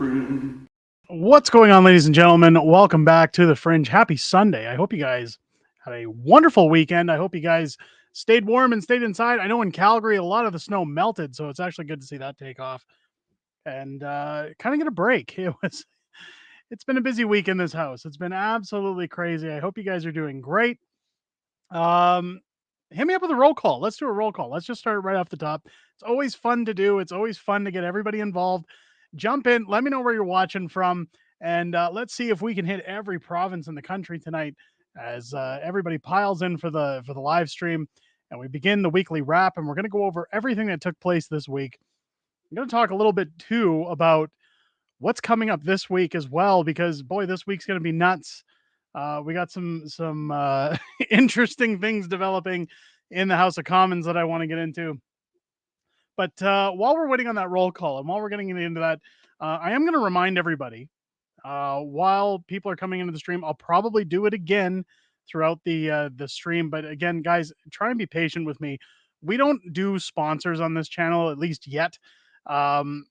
Fringe. What's going on, ladies and gentlemen? Welcome back to The Fringe. Happy Sunday. I hope you guys had a wonderful weekend. I hope you guys stayed warm and stayed inside. I know in Calgary, a lot of the snow melted, so it's actually good to see that take off and kind of get a break. It's been a busy week in this house. It's been absolutely crazy. I hope you guys are doing great. Hit me up with a roll call. Let's do a roll call. Let's just start right off the top. It's always fun to do. It's always fun to get everybody involved. Jump in. Let me know where you're watching from, and let's see if we can hit every province in the country tonight as everybody piles in for the live stream, and we begin the weekly wrap. And we're going to go over everything that took place this week. I'm going to talk a little bit too about what's coming up this week as well, because boy, this week's going to be nuts. We got some interesting things developing in the House of Commons that I want to get into. But while we're waiting on that roll call and while we're getting into that, I am going to remind everybody while people are coming into the stream, I'll probably do it again throughout the stream. But again, guys, try and be patient with me. We don't do sponsors on this channel, at least yet. Well,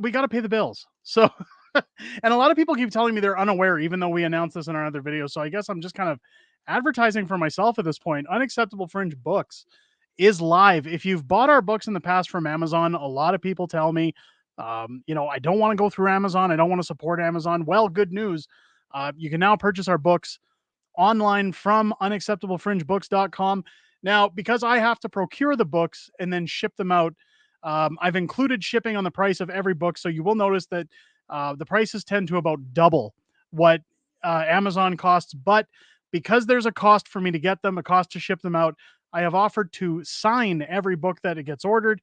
we got to pay the bills. So, and a lot of people keep telling me they're unaware, even though we announced this in our other video. So I guess I'm just kind of advertising for myself at this point. Unacceptable Fringe Books is live. If you've bought our books in the past from Amazon, a lot of people tell me, I don't want to go through Amazon. I don't want to support Amazon. Well, good news. You can now purchase our books online from unacceptablefringebooks.com. Now, because I have to procure the books and then ship them out, I've included shipping on the price of every book. So you will notice that the prices tend to about double what Amazon costs. But because there's a cost for me to get them, a cost to ship them out, I have offered to sign every book that it gets ordered.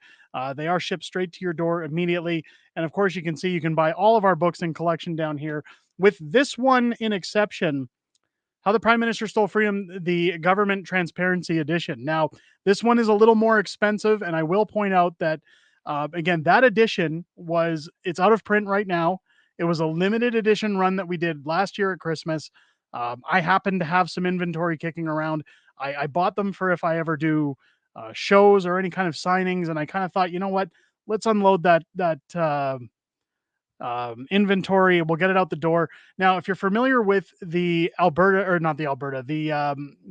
They are shipped straight to your door immediately. And of course, you can see you can buy all of our books in collection down here, with this one in exception, How the Prime Minister Stole Freedom, the Government Transparency Edition. Now, this one is a little more expensive, and I will point out that, again, that edition it's out of print right now. It was a limited edition run that we did last year at Christmas. I happen to have some inventory kicking around. I bought them for if I ever do shows or any kind of signings, and I kind of thought, you know what, let's unload that inventory. We'll get it out the door. Now, if you're familiar with the the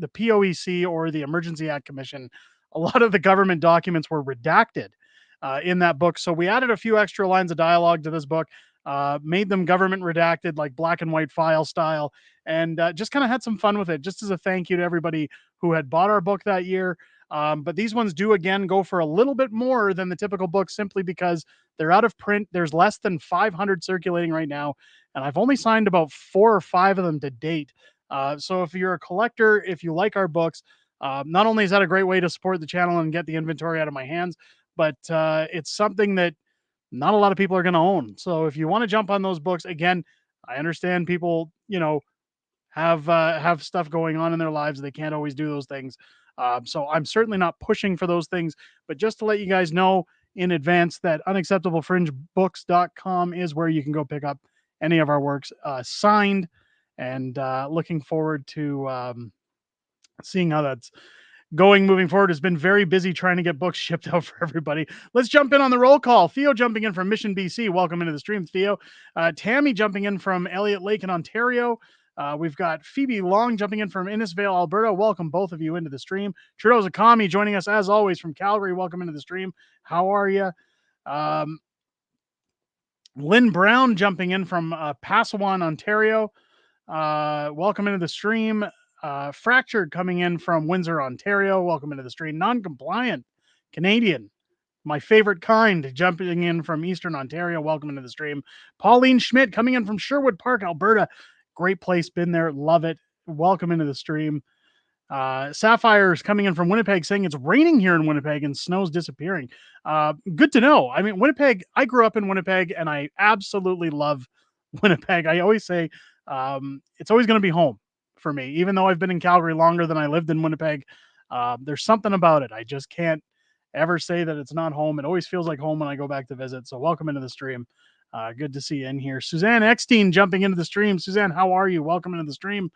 POEC or the Emergency Act Commission, a lot of the government documents were redacted in that book. So we added a few extra lines of dialogue to this book, made them government redacted, like black and white file style, and just kind of had some fun with it, just as a thank you to everybody who had bought our book that year. But these ones do, again, go for a little bit more than the typical book, simply because they're out of print. There's less than 500 circulating right now, and I've only signed about 4 or 5 of them to date. So if you're a collector, if you like our books, not only is that a great way to support the channel and get the inventory out of my hands, but it's something that not a lot of people are going to own. So if you want to jump on those books, again, I understand people, have stuff going on in their lives. They can't always do those things. So I'm certainly not pushing for those things, but just to let you guys know in advance that unacceptablefringebooks.com is where you can go pick up any of our works signed, and looking forward to seeing how that's going moving forward. Has been very busy trying to get books shipped out for everybody. Let's jump in on the roll call. Theo jumping in from Mission, BC. Welcome into the stream, Theo. Tammy jumping in from Elliott Lake in Ontario. We've got Phoebe Long jumping in from Innisfail, Alberta. Welcome both of you into the stream. Trudeau Zakami joining us as always from Calgary. Welcome into the stream. How are you? Lynn Brown jumping in from Passawan, Ontario. Welcome into the stream. Fractured coming in from Windsor, Ontario. Welcome into the stream. Non-compliant Canadian, my favorite kind, jumping in from Eastern Ontario. Welcome into the stream. Pauline Schmidt coming in from Sherwood Park, Alberta. Great place, been there, love it. Welcome into the stream. Sapphire's coming in from Winnipeg saying it's raining here in Winnipeg and snow's disappearing. Good to know. I mean, Winnipeg, I grew up in Winnipeg and I absolutely love Winnipeg. I always say it's always going to be home for me, even though I've been in Calgary longer than I lived in Winnipeg. There's something about it. I just can't ever say that it's not home. It always feels like home when I go back to visit. So welcome into the stream. Good to see you in here. Suzanne Eckstein jumping into the stream. Suzanne, how are you? Welcome into the stream.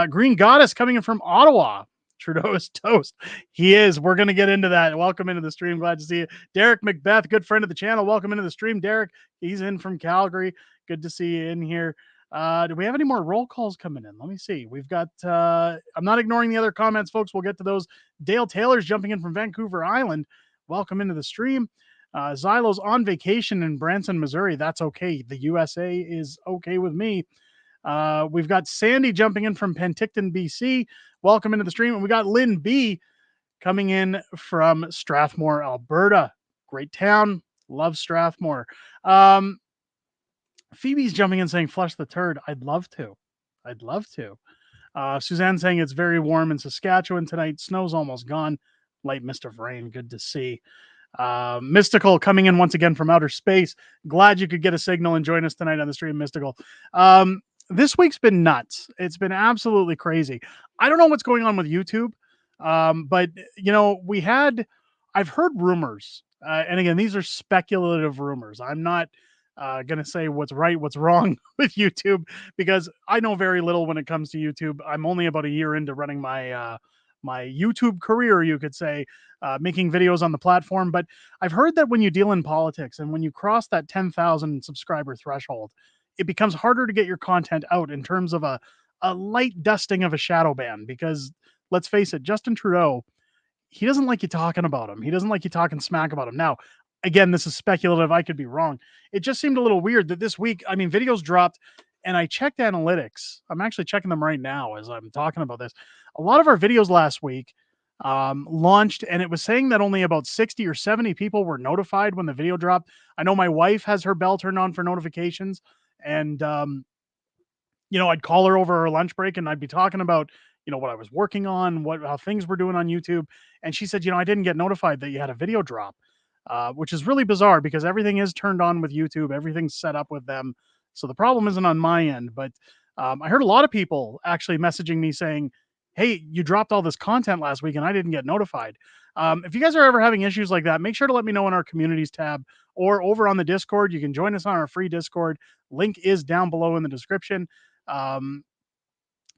Green Goddess coming in from Ottawa. Trudeau is toast. He is. We're going to get into that. Welcome into the stream. Glad to see you. Derek Macbeth, good friend of the channel. Welcome into the stream, Derek. He's in from Calgary. Good to see you in here. Do we have any more roll calls coming in? Let me see. We've got, I'm not ignoring the other comments, folks. We'll get to those. Dale Taylor's jumping in from Vancouver Island. Welcome into the stream. Zylo's on vacation in Branson, Missouri. That's okay. The USA is okay with me. We've got Sandy jumping in from Penticton, BC. Welcome into the stream. And we got Lynn B coming in from Strathmore, Alberta. Great town. Love Strathmore. Phoebe's jumping in saying, flush the turd. I'd love to. I'd love to. Suzanne saying it's very warm in Saskatchewan tonight. Snow's almost gone. Light mist of rain. Good to see. Mystical coming in once again from outer space. Glad you could get a signal and join us tonight on the stream, Mystical. This week's been nuts. It's been absolutely crazy. I don't know what's going on with YouTube, but I've heard rumors, and again, these are speculative rumors. I'm not going to say what's right, what's wrong with YouTube because I know very little when it comes to YouTube. I'm only about a year into running my YouTube career, you could say, making videos on the platform. But I've heard that when you deal in politics and when you cross that 10,000 subscriber threshold, it becomes harder to get your content out in terms of a light dusting of a shadow ban. Because let's face it, Justin Trudeau, he doesn't like you talking about him. He doesn't like you talking smack about him. Now, again, this is speculative. I could be wrong. It just seemed a little weird that this week, I mean, videos dropped and I checked analytics. I'm actually checking them right now as I'm talking about this. A lot of our videos last week launched, and it was saying that only about 60 or 70 people were notified when the video dropped. I know my wife has her bell turned on for notifications, and I'd call her over her lunch break and I'd be talking about, what I was working on, how things were doing on YouTube. And she said, I didn't get notified that you had a video drop, which is really bizarre because everything is turned on with YouTube. Everything's set up with them. So the problem isn't on my end, but I heard a lot of people actually messaging me saying, hey, you dropped all this content last week and I didn't get notified. If you guys are ever having issues like that, make sure to let me know in our communities tab or over on the Discord. You can join us on our free Discord. Link is down below in the description.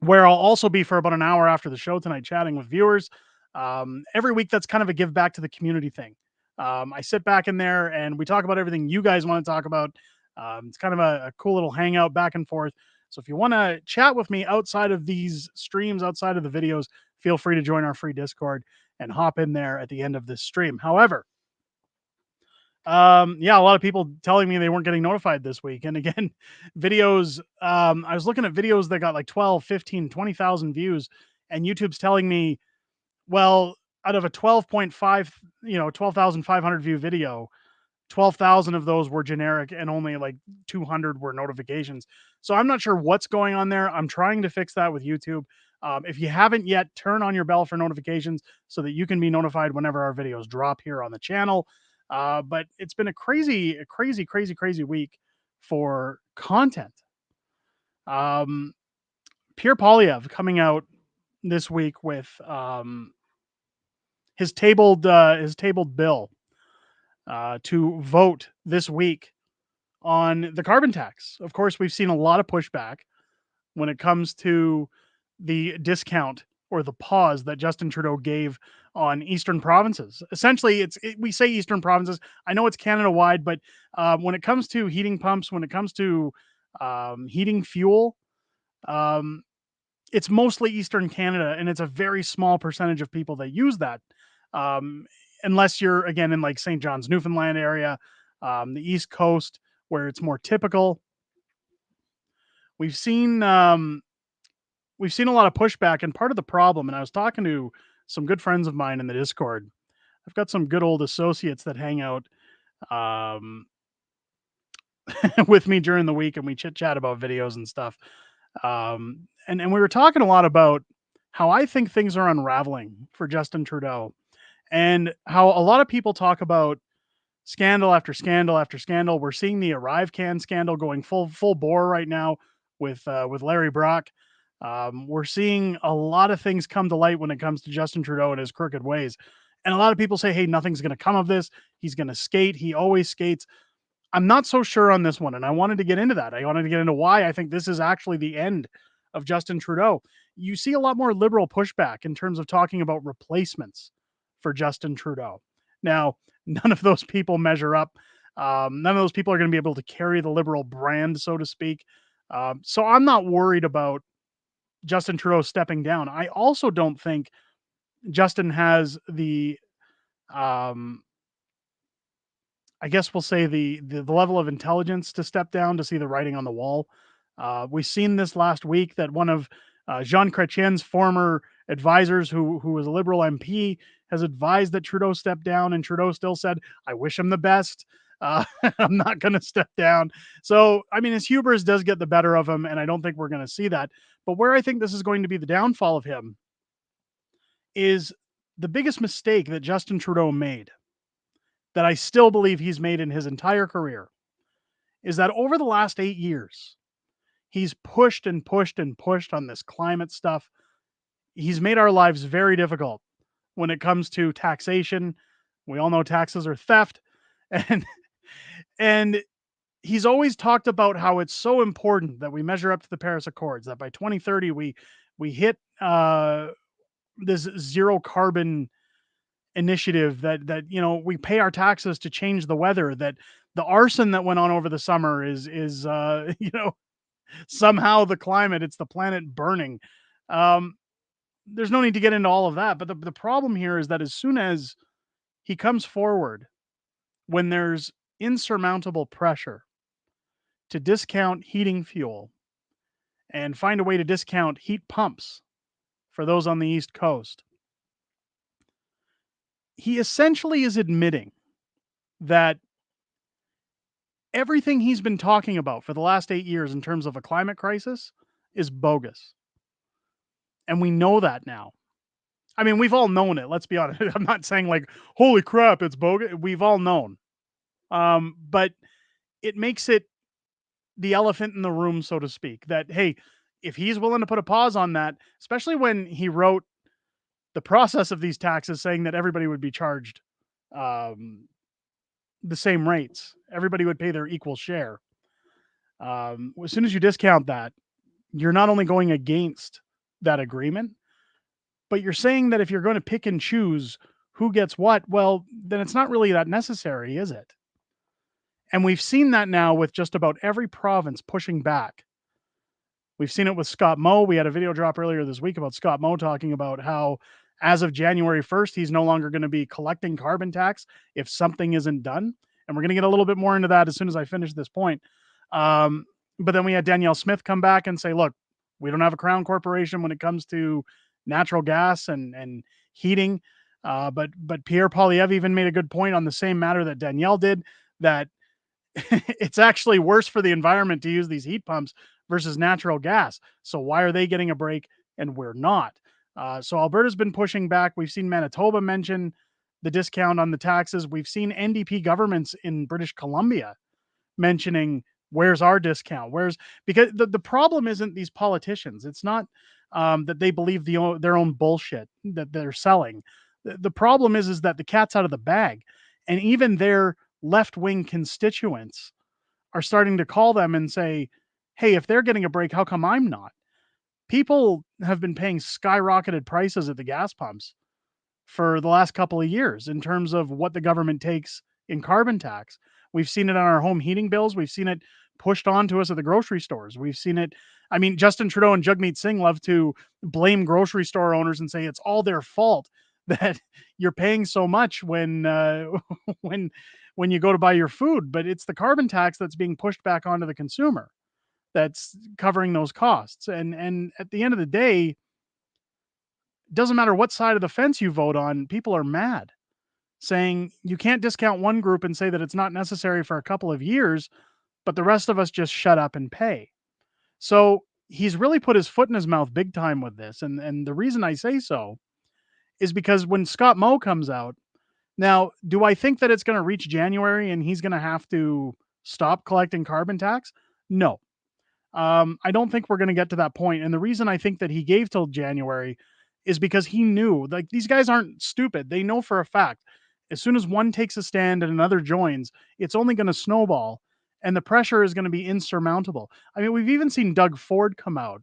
Where I'll also be for about an hour after the show tonight, chatting with viewers. Every week, that's kind of a give back to the community thing. I sit back in there and we talk about everything you guys want to talk about. It's kind of a cool little hangout back and forth. So if you want to chat with me outside of these streams, outside of the videos, feel free to join our free Discord and hop in there at the end of this stream. However, a lot of people telling me they weren't getting notified this week. And again, videos, I was looking at videos that got like 12, 15, 20,000 views, and YouTube's telling me, well, out of a 12.5, 12,500 view video, 12,000 of those were generic and only like 200 were notifications. So I'm not sure what's going on there. I'm trying to fix that with YouTube. If you haven't yet, turn on your bell for notifications so that you can be notified whenever our videos drop here on the channel. But it's been a crazy week for content. Pierre Poilievre coming out this week with his tabled bill to vote this week on the carbon tax. Of course, we've seen a lot of pushback when it comes to the discount or the pause that Justin Trudeau gave on eastern provinces. Essentially, we say eastern provinces. I know it's Canada-wide, but when it comes to heating pumps, when it comes to heating fuel, it's mostly Eastern Canada, and it's a very small percentage of people that use that. Unless you're, again, in like St. John's, Newfoundland area, the East Coast, where it's more typical. We've seen a lot of pushback, and part of the problem, and I was talking to some good friends of mine in the Discord. I've got some good old associates that hang out with me during the week, and we chit chat about videos and stuff. And we were talking a lot about how I think things are unraveling for Justin Trudeau, and how a lot of people talk about scandal after scandal after scandal. We're seeing the Arrive Can scandal going full bore right now with Larry Brock. We're seeing a lot of things come to light when it comes to Justin Trudeau and his crooked ways. And a lot of people say, hey, nothing's going to come of this. He's going to skate. He always skates. I'm not so sure on this one. And I wanted to get into that. I wanted to get into why I think this is actually the end of Justin Trudeau. you see a lot more liberal pushback in terms of talking about replacements for Justin Trudeau. Now, none of those people measure up. None of those people are going to be able to carry the liberal brand, so to speak. So I'm not worried about Justin Trudeau stepping down. I also don't think Justin has the, um, I guess we'll say the level of intelligence to step down to see the writing on the wall. We've seen this last week that one of Jean Chrétien's former advisors, who was a Liberal MP, has advised that Trudeau step down, and Trudeau still said, "I wish him the best. Uh, I'm not going to step down." So, I mean, his hubris does get the better of him, and I don't think we're going to see that. But where I think this is going to be the downfall of him is the biggest mistake that Justin Trudeau made, that I still believe he's made in his entire career, is that over the last 8 years, he's pushed and pushed and pushed on this climate stuff. He's made our lives very difficult when it comes to taxation. We all know taxes are theft. And and he's always talked about how it's so important that we measure up to the Paris Accords, that by 2030 we hit this zero carbon initiative, that we pay our taxes to change the weather, that the arson that went on over the summer is somehow the climate, it's the planet burning. um there's no need to get into all of that, but the problem here is that as soon as he comes forward, when there's insurmountable pressure to discount heating fuel and find a way to discount heat pumps for those on the East Coast, he essentially is admitting that everything he's been talking about for the last 8 years in terms of a climate crisis is bogus. And we know that now. I mean, we've all known it. Let's be honest. I'm not saying like, holy crap, it's bogus. We've all known. But it makes it the elephant in the room, so to speak, that, hey, if he's willing to put a pause on that, especially when he wrote the process of these taxes saying that everybody would be charged um, the same rates, everybody would pay their equal share. As soon as you discount that, you're not only going against that agreement, but you're saying that if you're going to pick and choose who gets what, well, then it's not really that necessary, is it? And we've seen that now with just about every province pushing back. We've seen it with Scott Moe. We had a video drop earlier this week about Scott Moe talking about how, as of January 1st, he's no longer going to be collecting carbon tax if something isn't done. And we're going to get a little bit more into that as soon as I finish this point. But then we had Danielle Smith come back and say, look, we don't have a crown corporation when it comes to natural gas and heating. But Pierre Poilievre even made a good point on the same matter that Danielle did, that it's actually worse for the environment to use these heat pumps versus natural gas. So why are they getting a break and we're not? So Alberta's been pushing back. We've seen Manitoba mention the discount on the taxes. We've seen NDP governments in British Columbia mentioning, where's our discount? Where's, because the problem isn't these politicians. It's not that they believe their own bullshit that they're selling. The problem is that the cat's out of the bag, and even their left-wing constituents are starting to call them and say, hey, if they're getting a break, how come I'm not? People have been paying skyrocketed prices at the gas pumps for the last couple of years in terms of what the government takes in carbon tax. We've seen it on our home heating bills. We've seen it pushed on to us at the grocery stores. We've seen it. I mean, Justin Trudeau and Jagmeet Singh love to blame grocery store owners and say it's all their fault that you're paying so much when when when you go to buy your food, but it's the carbon tax that's being pushed back onto the consumer that's covering those costs. And at the end of the day, it doesn't matter what side of the fence you vote on, people are mad, saying you can't discount one group and say that it's not necessary for a couple of years, but the rest of us just shut up and pay. So he's really put his foot in his mouth big time with this. And the reason I say so is because when Scott Moe comes out, now, do I think that it's going to reach January and he's going to have to stop collecting carbon tax? No. I don't think we're going to get to that point. And the reason I think that he gave till January is because he knew, like, these guys aren't stupid. They know for a fact, as soon as one takes a stand and another joins, it's only going to snowball and the pressure is going to be insurmountable. I mean, we've even seen Doug Ford come out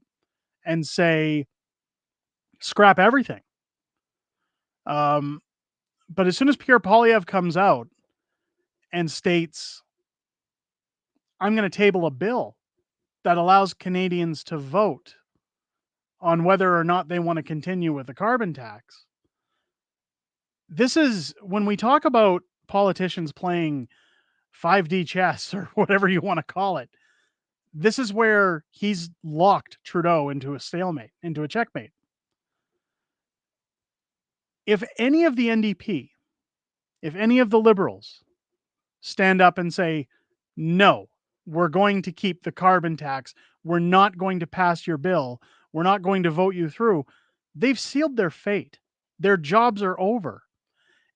and say scrap everything. Um, but as soon as Pierre Poilievre comes out and states, I'm going to table a bill that allows Canadians to vote on whether or not they want to continue with the carbon tax. This is when we talk about politicians playing 5D chess or whatever you want to call it. This is where he's locked Trudeau into a stalemate, into a checkmate. If any of the NDP, if any of the Liberals stand up and say, no, we're going to keep the carbon tax, we're not going to pass your bill, we're not going to vote you through, they've sealed their fate. Their jobs are over.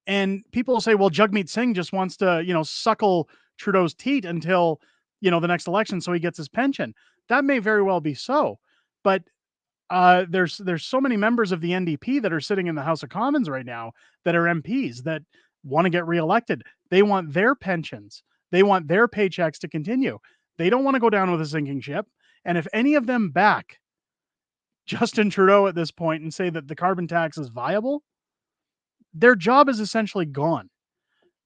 And people will say, well, Jagmeet Singh just wants to, suckle Trudeau's teat until, the next election so he gets his pension. That may very well be so. But there's so many members of the NDP that are sitting in the House of Commons right now that are MPs that want to get reelected. They want their pensions. They want their paychecks to continue. They don't want to go down with a sinking ship. And if any of them back Justin Trudeau at this point and say that the carbon tax is viable, their job is essentially gone.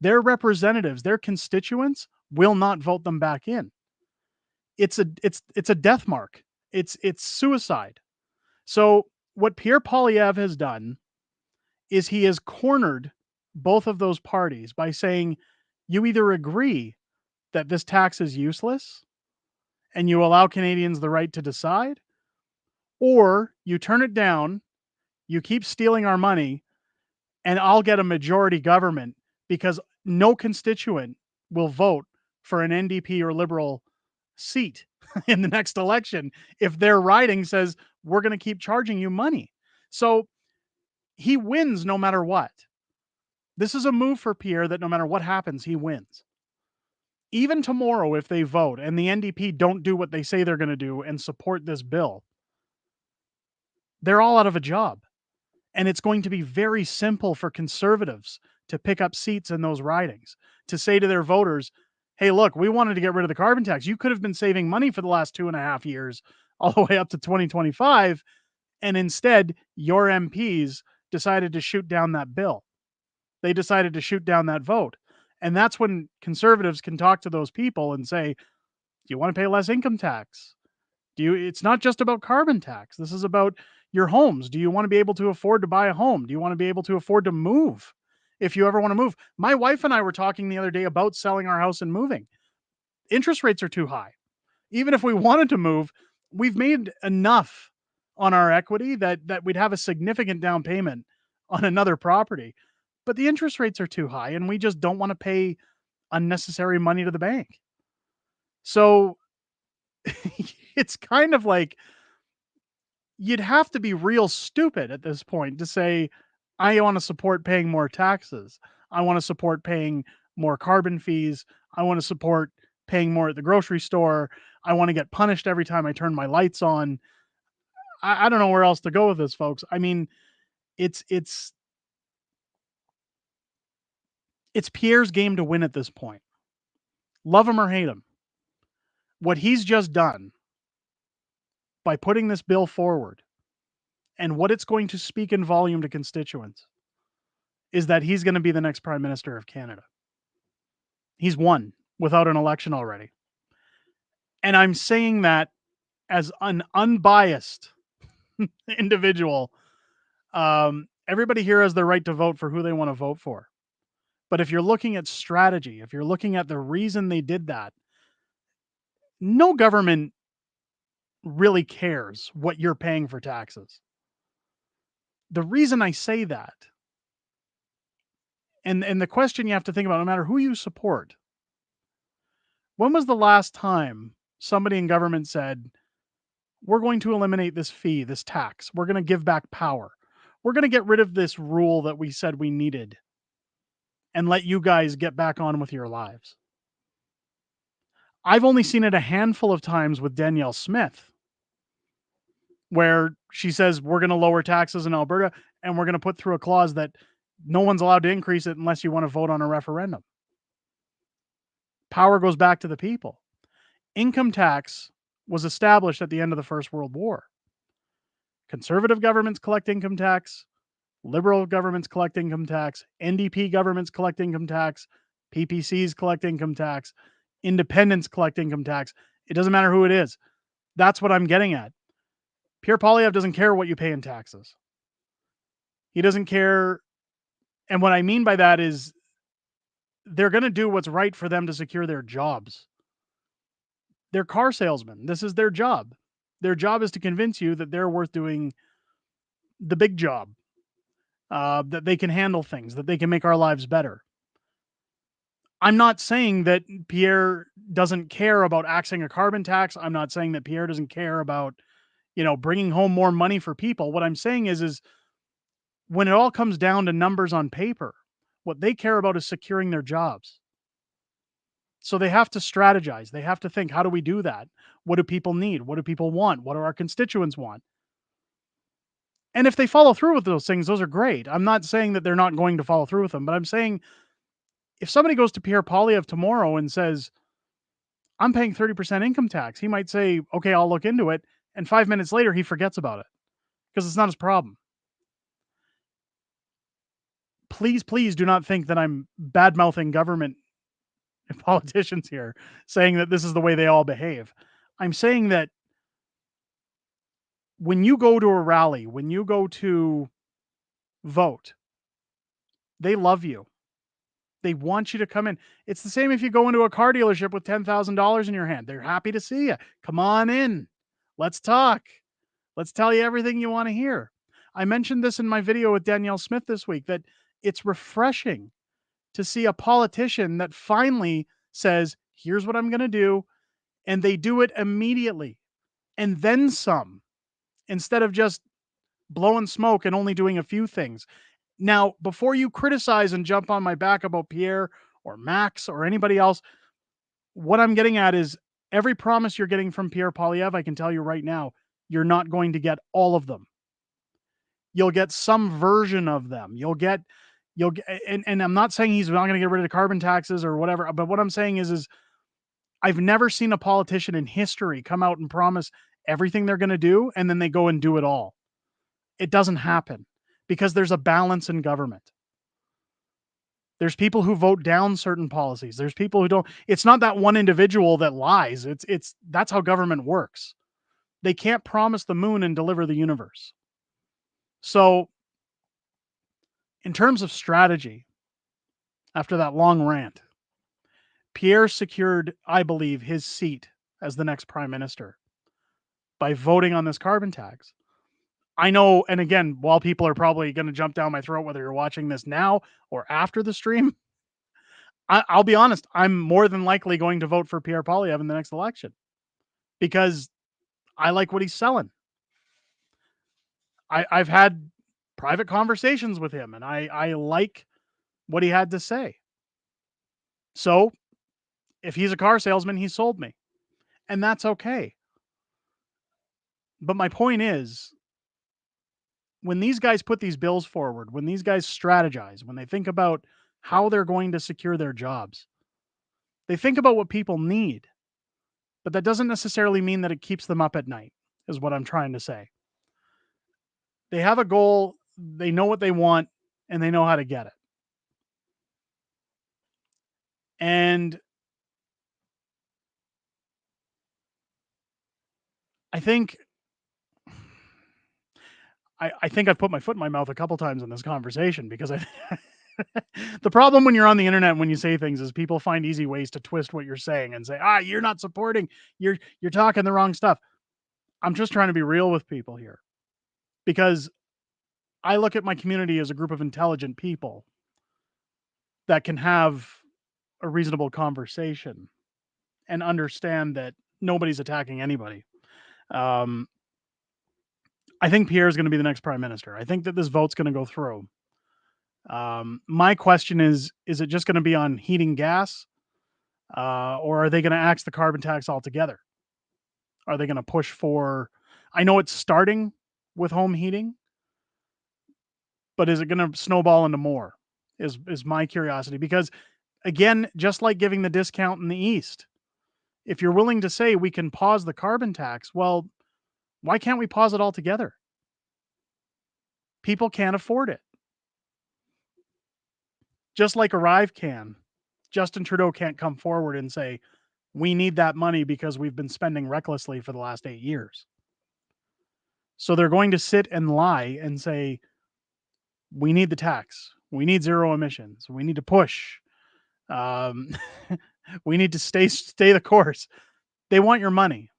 Their representatives, their constituents will not vote them back in. It's a death mark. It's suicide. So what Pierre Poilievre has done is he has cornered both of those parties by saying, you either agree that this tax is useless and you allow Canadians the right to decide, or you turn it down, you keep stealing our money, and I'll get a majority government because no constituent will vote for an NDP or Liberal seat in the next election if their riding says we're going to keep charging you money. So he wins no matter what. This is a move for Pierre that no matter what happens, he wins. Even tomorrow, if they vote and the NDP don't do what they say they're going to do and support this bill, they're all out of a job. And it's going to be very simple for Conservatives to pick up seats in those ridings, to say to their voters, hey, look, we wanted to get rid of the carbon tax. You could have been saving money for the last 2.5 years, all the way up to 2025. And instead, your MPs decided to shoot down that bill. They decided to shoot down that vote. And that's when Conservatives can talk to those people and say, do you want to pay less income tax? It's not just about carbon tax. This is about your homes. Do you want to be able to afford to buy a home? Do you want to be able to afford to move if you ever want to move? My wife and I were talking the other day about selling our house and moving. Interest rates are too high. Even if we wanted to move, we've made enough on our equity that we'd have a significant down payment on another property. But the interest rates are too high and we just don't want to pay unnecessary money to the bank. So it's kind of like you'd have to be real stupid at this point to say, I want to support paying more taxes. I want to support paying more carbon fees. I want to support paying more at the grocery store. I want to get punished every time I turn my lights on. I don't know where else to go with this, folks. I mean, it's Pierre's game to win at this point. Love him or hate him. What he's just done by putting this bill forward and what it's going to speak in volume to constituents is that he's going to be the next Prime Minister of Canada. He's won without an election already. And I'm saying that as an unbiased individual. Everybody here has the right to vote for who they want to vote for. But if you're looking at strategy, if you're looking at the reason they did that, no government really cares what you're paying for taxes. The reason I say that, and the question you have to think about, no matter who you support, when was the last time somebody in government said, we're going to eliminate this fee, this tax, we're going to give back power, we're going to get rid of this rule that we said we needed and let you guys get back on with your lives? I've only seen it a handful of times with Danielle Smith, where she says, we're going to lower taxes in Alberta and we're going to put through a clause that no one's allowed to increase it unless you want to vote on a referendum. Power goes back to the people. Income tax was established at the end of the First World War. Conservative governments collect income tax. Liberal governments collect income tax. NDP governments collect income tax. PPCs collect income tax. Independents collect income tax. It doesn't matter who it is. That's what I'm getting at. Pierre Poilievre doesn't care what you pay in taxes. He doesn't care. And what I mean by that is they're going to do what's right for them to secure their jobs. They're car salesmen. This is their job. Their job is to convince you that they're worth doing the big job, that they can handle things, that they can make our lives better. I'm not saying that Pierre doesn't care about axing a carbon tax. I'm not saying that Pierre doesn't care about, bringing home more money for people. What I'm saying is when it all comes down to numbers on paper, what they care about is securing their jobs. So they have to strategize. They have to think, how do we do that? What do people need? What do people want? What do our constituents want? And if they follow through with those things, those are great. I'm not saying that they're not going to follow through with them, but I'm saying if somebody goes to Pierre Poilievre tomorrow and says, I'm paying 30% income tax, he might say, okay, I'll look into it. And 5 minutes later, he forgets about it because it's not his problem. Please, please do not think that I'm bad mouthing government politicians here, saying that this is the way they all behave. I'm saying that when you go to a rally, when you go to vote, they love you. They want you to come in. It's the same if you go into a car dealership with $10,000 in your hand. They're happy to see you. Come on in. Let's talk. Let's tell you everything you want to hear. I mentioned this in my video with Danielle Smith this week, that it's refreshing to see a politician that finally says, here's what I'm going to do. And they do it immediately and then some, instead of just blowing smoke and only doing a few things. Now, before you criticize and jump on my back about Pierre or Max or anybody else, what I'm getting at is every promise you're getting from Pierre Poilievre, I can tell you right now, you're not going to get all of them. You'll get some version of them. And I'm not saying he's not going to get rid of carbon taxes or whatever, but what I'm saying is I've never seen a politician in history come out and promise everything they're going to do and then they go and do it all. It doesn't happen because there's a balance in government. There's people who vote down certain policies. There's people who don't. It's not that one individual that lies. That's how government works. They can't promise the moon and deliver the universe. So, in terms of strategy, after that long rant, Pierre secured, I believe, his seat as the next prime minister by voting on this carbon tax. I know, and again, while people are probably going to jump down my throat, whether you're watching this now or after the stream, I'll be honest, I'm more than likely going to vote for Pierre Poilievre in the next election because I like what he's selling. I've had private conversations with him and I like what he had to say. So if he's a car salesman, he sold me. And that's okay. But my point is, when these guys put these bills forward, when these guys strategize, when they think about how they're going to secure their jobs, they think about what people need. But that doesn't necessarily mean that it keeps them up at night, is what I'm trying to say. They have a goal, they know what they want, and they know how to get it. And I think I've put my foot in my mouth a couple times in this conversation because the problem when you're on the internet when you say things is people find easy ways to twist what you're saying and say, you're not supporting, you're talking the wrong stuff. I'm just trying to be real with people here because I look at my community as a group of intelligent people that can have a reasonable conversation and understand that nobody's attacking anybody. I think Pierre is going to be the next prime minister. I think that this vote's going to go through. My question is it just going to be on heating gas? Or are they going to axe the carbon tax altogether? Are they going to push for, I know it's starting with home heating, but is it going to snowball into more is my curiosity. Because again, just like giving the discount in the East, if you're willing to say we can pause the carbon tax, well, why can't we pause it altogether? People can't afford it. Just like Arrive can. Justin Trudeau can't come forward and say, we need that money because we've been spending recklessly for the last 8 years. So they're going to sit and lie and say, we need the tax. We need zero emissions. We need to push. Um, we need to stay the course. They want your money.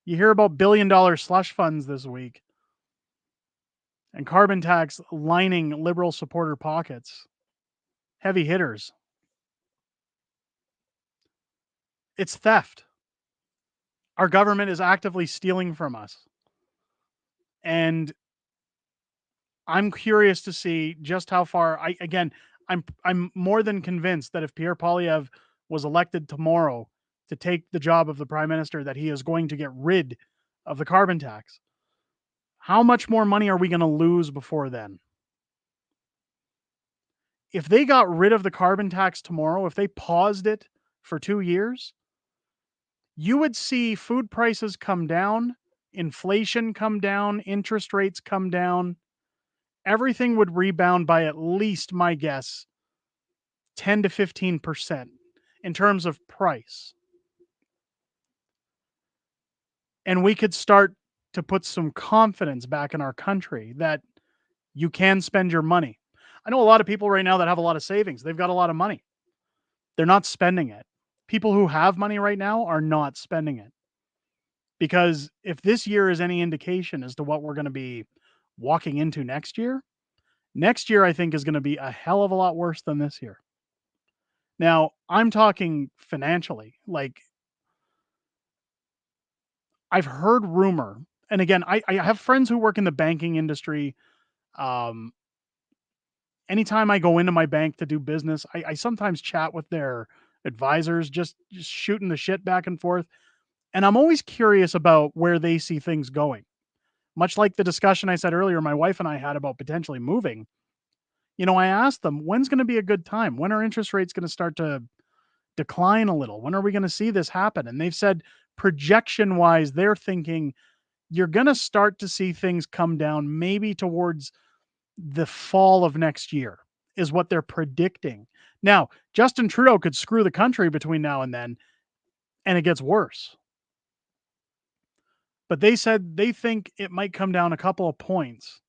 You hear about $1 billion slush funds this week and carbon tax lining liberal supporter pockets. Heavy hitters. It's theft. Our government is actively stealing from us. And I'm curious to see just how far I'm more than convinced that if Pierre Poilievre was elected tomorrow to take the job of the prime minister, that he is going to get rid of the carbon tax. How much more money are we going to lose before then? If they got rid of the carbon tax tomorrow, if they paused it for 2 years, you would see food prices come down, inflation come down, interest rates come down. Everything would rebound by at least, my guess, 10 to 15% in terms of price. And we could start to put some confidence back in our country that you can spend your money. I know a lot of people right now that have a lot of savings. They've got a lot of money. They're not spending it. People who have money right now are not spending it. Because if this year is any indication as to what we're going to be walking into next year I think is going to be a hell of a lot worse than this year. Now, I'm talking financially. Like, I've heard rumor, and again, I have friends who work in the banking industry. Um, Anytime I go into my bank to do business, I sometimes chat with their advisors, just shooting the shit back and forth. And I'm always curious about where they see things going. Much like the discussion I said earlier, my wife and I had about potentially moving. I asked them, when's going to be a good time? When are interest rates going to start to decline a little? When are we going to see this happen? And they've said projection wise, they're thinking you're going to start to see things come down maybe towards the fall of next year is what they're predicting. Now, Justin Trudeau could screw the country between now and then, and it gets worse. But they said they think it might come down a couple of points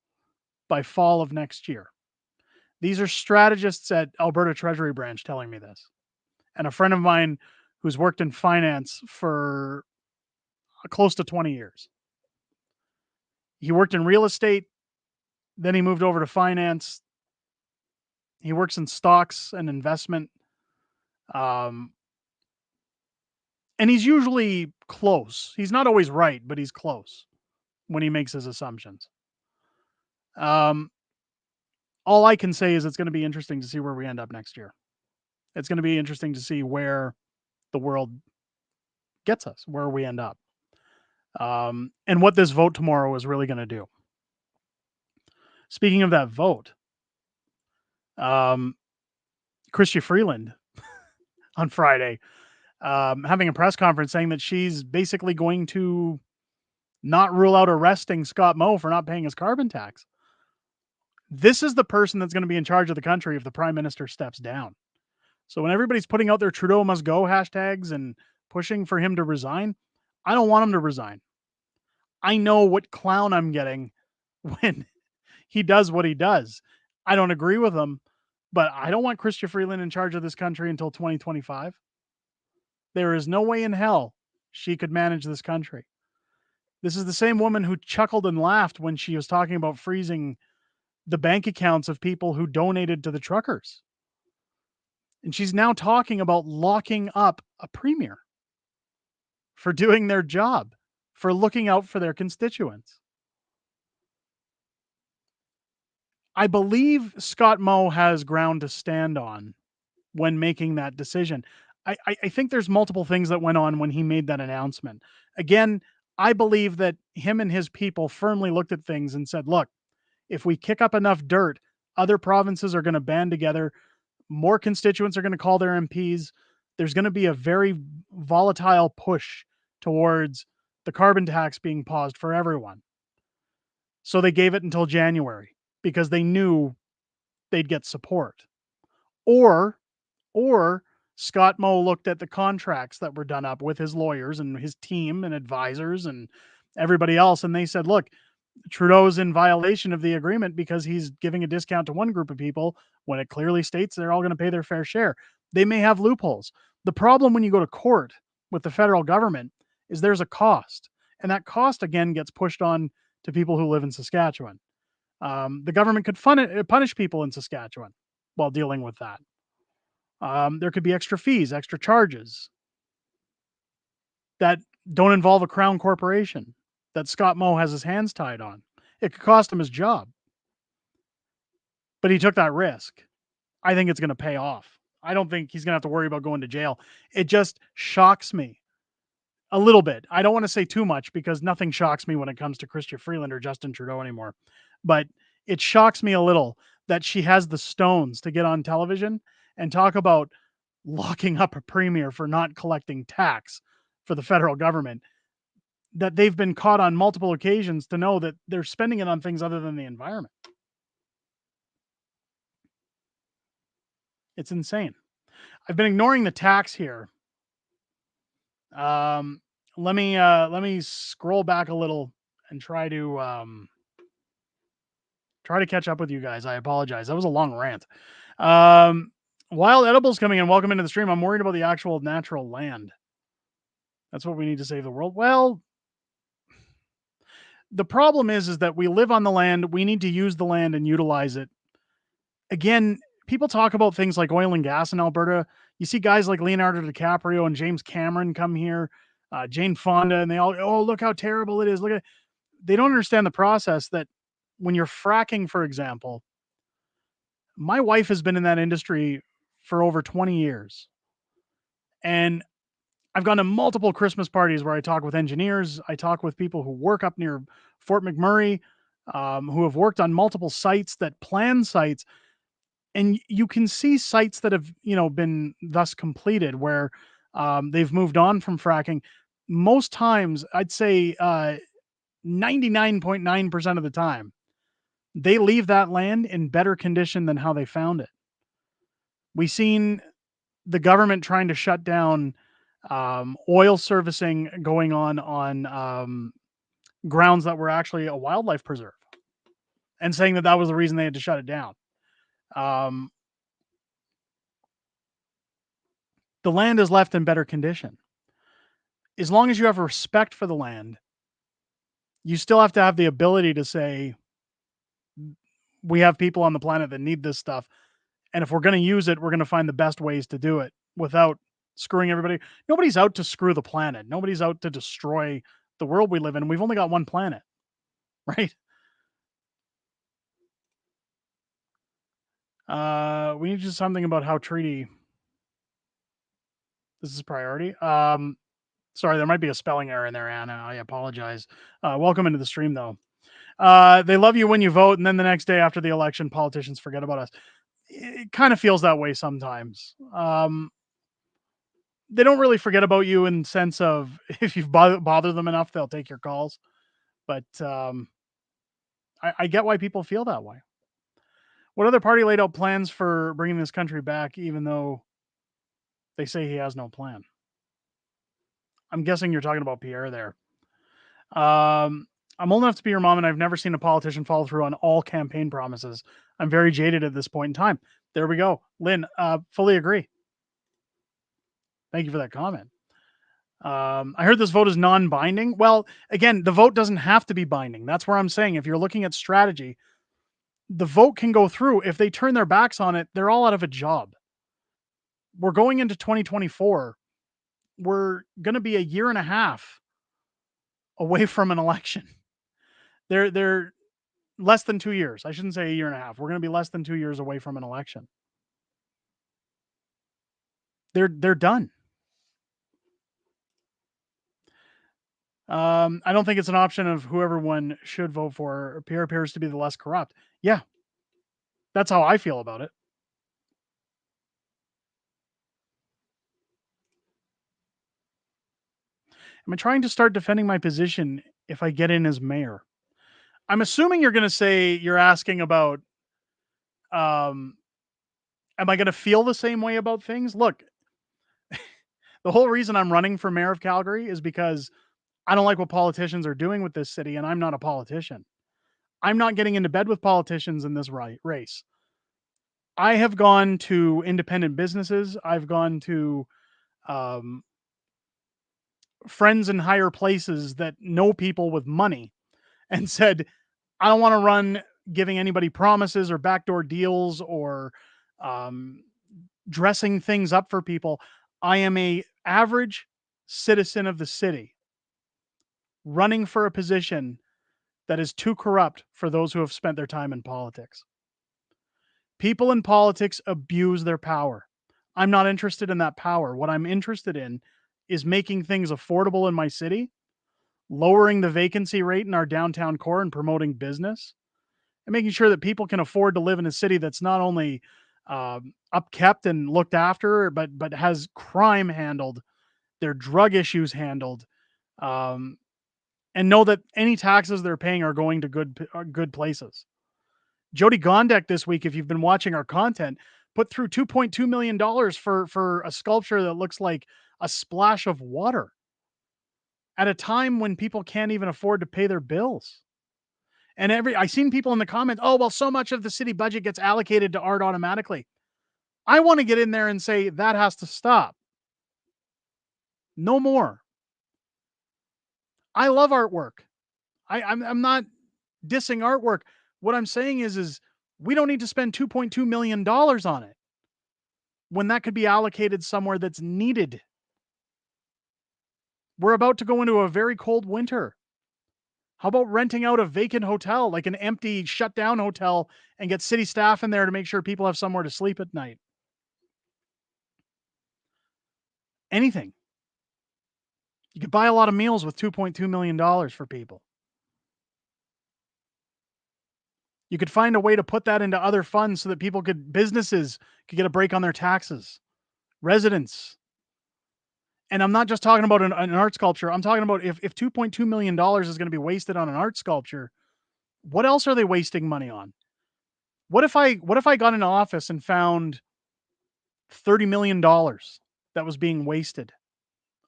by fall of next year. These are strategists at Alberta Treasury Branch telling me this. And a friend of mine who's worked in finance for close to 20 years. He worked in real estate, then he moved over to finance. He works in stocks and investment. Um, and he's usually close. He's not always right, but he's close when he makes his assumptions. Um, all I can say is it's going to be interesting to see where we end up next year. It's going to be interesting to see where the world gets us, where we end up, and what this vote tomorrow is really going to do. Speaking of that vote, Chrystia Freeland on Friday having a press conference saying that she's basically going to not rule out arresting Scott Moe for not paying his carbon tax. This is the person that's going to be in charge of the country if the prime minister steps down. So when everybody's putting out their Trudeau must go hashtags and pushing for him to resign, I don't want him to resign. I know what clown I'm getting when he does what he does. I don't agree with him, but I don't want Chrystia Freeland in charge of this country until 2025. There is no way in hell she could manage this country. This is the same woman who chuckled and laughed when she was talking about freezing the bank accounts of people who donated to the truckers. And she's now talking about locking up a premier for doing their job, for looking out for their constituents. I believe Scott Moe has ground to stand on when making that decision. I think there's multiple things that went on when he made that announcement. Again, I believe that him and his people firmly looked at things and said, look, if we kick up enough dirt, other provinces are going to band together. More constituents are going to call their MPs. There's going to be a very volatile push towards the carbon tax being paused for everyone. So they gave it until January. because they knew they'd get support. Or or Scott Moe looked at the contracts that were done up with his lawyers and his team and advisors and everybody else, and they said, "Look, Trudeau's in violation of the agreement because he's giving a discount to one group of people when it clearly states they're all going to pay their fair share." They may have loopholes. The problem when you go to court with the federal government is there's a cost, and that cost again gets pushed on to people who live in Saskatchewan. The government could punish people in Saskatchewan while dealing with that. There could be extra fees, extra charges that don't involve a crown corporation that Scott Moe has his hands tied on. It could cost him his job, but he took that risk. I think it's going to pay off. I don't think he's going to have to worry about going to jail. It just shocks me a little bit. I don't want to say too much because nothing shocks me when it comes to Chrystia Freeland or Justin Trudeau anymore. But it shocks me a little that she has the stones to get on television and talk about locking up a premier for not collecting tax for the federal government, that they've been caught on multiple occasions to know that they're spending it on things other than the environment. It's insane. I've been ignoring the tax here. Um, let me scroll back a little and try to catch up with you guys. I apologize. That was a long rant. Um, Wild Edibles coming in. Welcome into the stream. I'm worried about the actual natural land. That's what we need to save the world. Well, the problem is that we live on the land. We need to use the land and utilize it. Again, people talk about things like oil and gas in Alberta. You see guys like Leonardo DiCaprio and James Cameron come here, Jane Fonda, and they all, oh, look how terrible it is. Look at, they don't understand the process that when you're fracking, for example, my wife has been in that industry for over 20 years. And I've gone to multiple Christmas parties where I talk with engineers. I talk with people who work up near Fort McMurray, who have worked on multiple sites that plan sites. And you can see sites that have, been thus completed where they've moved on from fracking. Most times, I'd say 99.9% of the time, they leave that land in better condition than how they found it. We've seen the government trying to shut down oil servicing going on grounds that were actually a wildlife preserve, and saying that that was the reason they had to shut it down. Um, the land is left in better condition. As long as you have respect for the land, you still have to have the ability to say, we have people on the planet that need this stuff. And if we're going to use it, we're going to find the best ways to do it without screwing everybody. Nobody's out to screw the planet. Nobody's out to destroy the world we live in. We've only got one planet, right? We need to do something about how treaty. This is priority. Sorry, there might be a spelling error in there, Anna. I apologize. Welcome into the stream, though. They love you when you vote, and then the next day after the election, politicians forget about us. It kind of feels that way sometimes. They don't really forget about you in the sense of if you've bothered them enough, they'll take your calls. But I get why people feel that way. What other party laid out plans for bringing this country back, even though they say he has no plan? I'm guessing you're talking about Pierre there. I'm old enough to be your mom, and I've never seen a politician follow through on all campaign promises. I'm very jaded at this point in time. There we go. Lynn, fully agree. Thank you for that comment. I heard this vote is non-binding. Well, again, the vote doesn't have to be binding. That's where I'm saying if you're looking at strategy, the vote can go through. If they turn their backs on it, they're all out of a job. We're going into 2024. We're going to be a year and a half away from an election. They're less than 2 years. I shouldn't say a year and a half. We're going to be less than 2 years away from an election. They're done. I don't think it's an option of whoever one should vote for. Pierre appears to be the less corrupt. Yeah, that's how I feel about it. Am I trying to start defending my position if I get in as mayor? I'm assuming you're gonna say you're asking about, um, am I gonna feel the same way about things? Look, the whole reason I'm running for mayor of Calgary is because I don't like what politicians are doing with this city, and I'm not a politician. I'm not getting into bed with politicians in this race. I have gone to independent businesses. I've gone to um, friends in higher places that know people with money and said, I don't want to run giving anybody promises or backdoor deals or um, dressing things up for people. I am a average citizen of the city running for a position that is too corrupt for those who have spent their time in politics. People in politics abuse their power. I'm not interested in that power. What I'm interested in is making things affordable in my city, lowering the vacancy rate in our downtown core and promoting business, and making sure that people can afford to live in a city that's not only upkept and looked after, but has crime handled, their drug issues handled, um, and know that any taxes they're paying are going to good places. Jody Gondek this week, if you've been watching our content, put through $2.2 million for a sculpture that looks like a splash of water at a time when people can't even afford to pay their bills. And I seen people in the comments, oh well, so much of the city budget gets allocated to art automatically. I want to get in there and say that has to stop. No more. I love artwork. I'm not dissing artwork. What I'm saying is we don't need to spend $2.2 million on it when that could be allocated somewhere that's needed. We're about to go into a very cold winter. How about renting out a vacant hotel, like an empty, shut down hotel, and get city staff in there to make sure people have somewhere to sleep at night? Anything. You could buy a lot of meals with $2.2 million for people. You could find a way to put that into other funds so that businesses could get a break on their taxes, residents. And I'm not just talking about an art sculpture. I'm talking about if $2.2 million is going to be wasted on an art sculpture, what else are they wasting money on? What if I got in office and found $30 million that was being wasted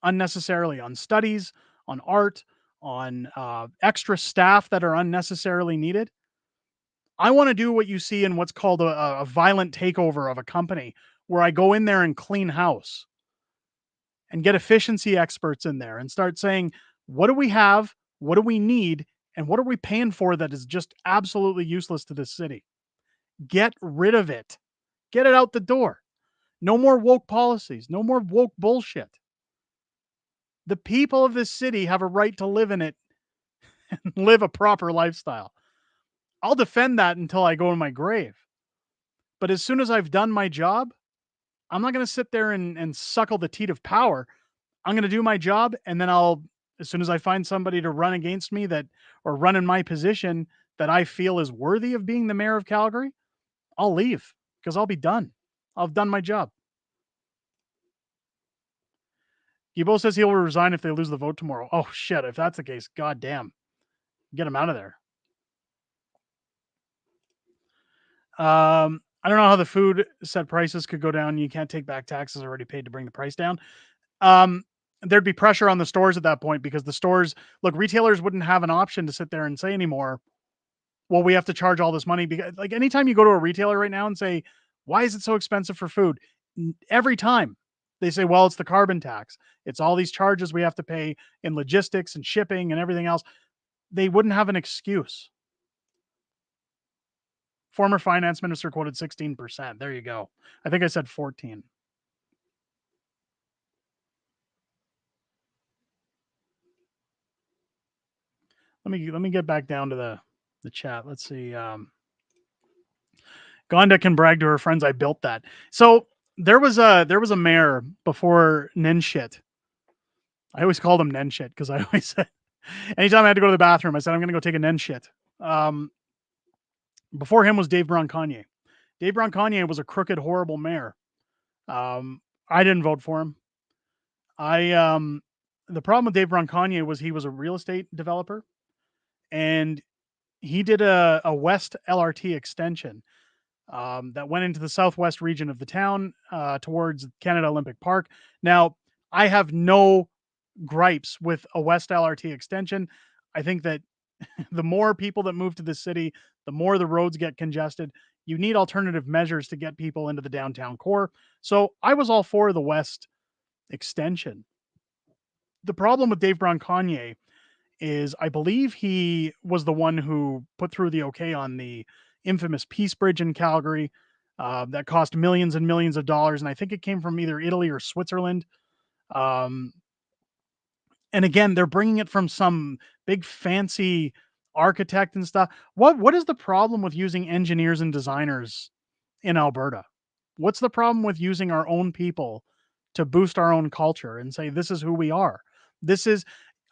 unnecessarily on studies, on art, on extra staff that are unnecessarily needed? I want to do what you see in what's called a violent takeover of a company, where I go in there and clean house and get efficiency experts in there and start saying, what do we have? What do we need? And what are we paying for that is just absolutely useless to this city? Get rid of it. Get it out the door. No more woke policies. No more woke bullshit. The people of this city have a right to live in it and live a proper lifestyle. I'll defend that until I go in my grave. But as soon as I've done my job, I'm not going to sit there and suckle the teat of power. I'm going to do my job. And then as soon as I find somebody to run against me or run in my position that I feel is worthy of being the mayor of Calgary, I'll leave because I'll be done. I've done my job. Guibo says he'll resign if they lose the vote tomorrow. Oh shit! If that's the case, goddamn, get him out of there. I don't know how the food set prices could go down. You can't take back taxes already paid to bring the price down. Um, there'd be pressure on the stores at that point because the stores, look, retailers wouldn't have an option to sit there and say anymore, well, we have to charge all this money. Because like anytime you go to a retailer right now and say, why is it so expensive for food? Every time they say, well, it's the carbon tax. It's all these charges we have to pay in logistics and shipping and everything else. They wouldn't have an excuse. Former finance minister quoted 16%. There you go. I think I said 14. Let me get back down to the chat. Let's see. Gonda can brag to her friends, I built that. So there was a mayor before Nenshit. I always called him Nenshit because I always said anytime I had to go to the bathroom, I said I'm going to go take a Nenshit. Before him was Dave Brown-Kanye. Dave Brown-Kanye was a crooked, horrible mayor. I didn't vote for him. The problem with Dave Brown-Kanye was he was a real estate developer, and he did a West LRT extension that went into the southwest region of the town towards Canada Olympic Park. Now, I have no gripes with a West LRT extension. I think that the more people that move to the city, the more the roads get congested. You need alternative measures to get people into the downtown core. So I was all for the West extension. The problem with Dave Brown-Kanye is I believe he was the one who put through the okay on the infamous Peace Bridge in Calgary that cost millions and millions of dollars. And I think it came from either Italy or Switzerland. Um, and again, they're bringing it from some big fancy architect and stuff. What is the problem with using engineers and designers in Alberta? What's the problem with using our own people to boost our own culture and say this is who we are? This is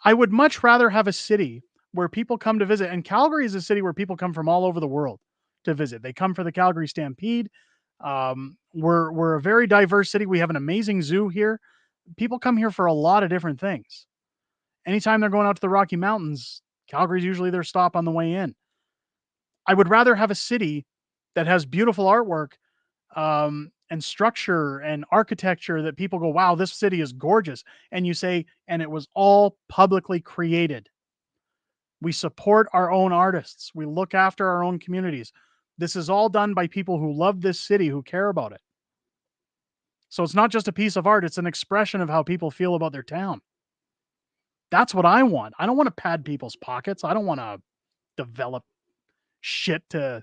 I would much rather have a city where people come to visit, and Calgary is a city where people come from all over the world to visit. They come for the Calgary Stampede. We're a very diverse city. We have an amazing zoo here. People come here for a lot of different things. Anytime they're going out to the Rocky Mountains, Calgary's usually their stop on the way in. I would rather have a city that has beautiful artwork and structure and architecture that people go, wow, this city is gorgeous. And you say, and it was all publicly created. We support our own artists. We look after our own communities. This is all done by people who love this city, who care about it. So it's not just a piece of art, it's an expression of how people feel about their town. That's what I want. I don't want to pad people's pockets. I don't want to develop shit to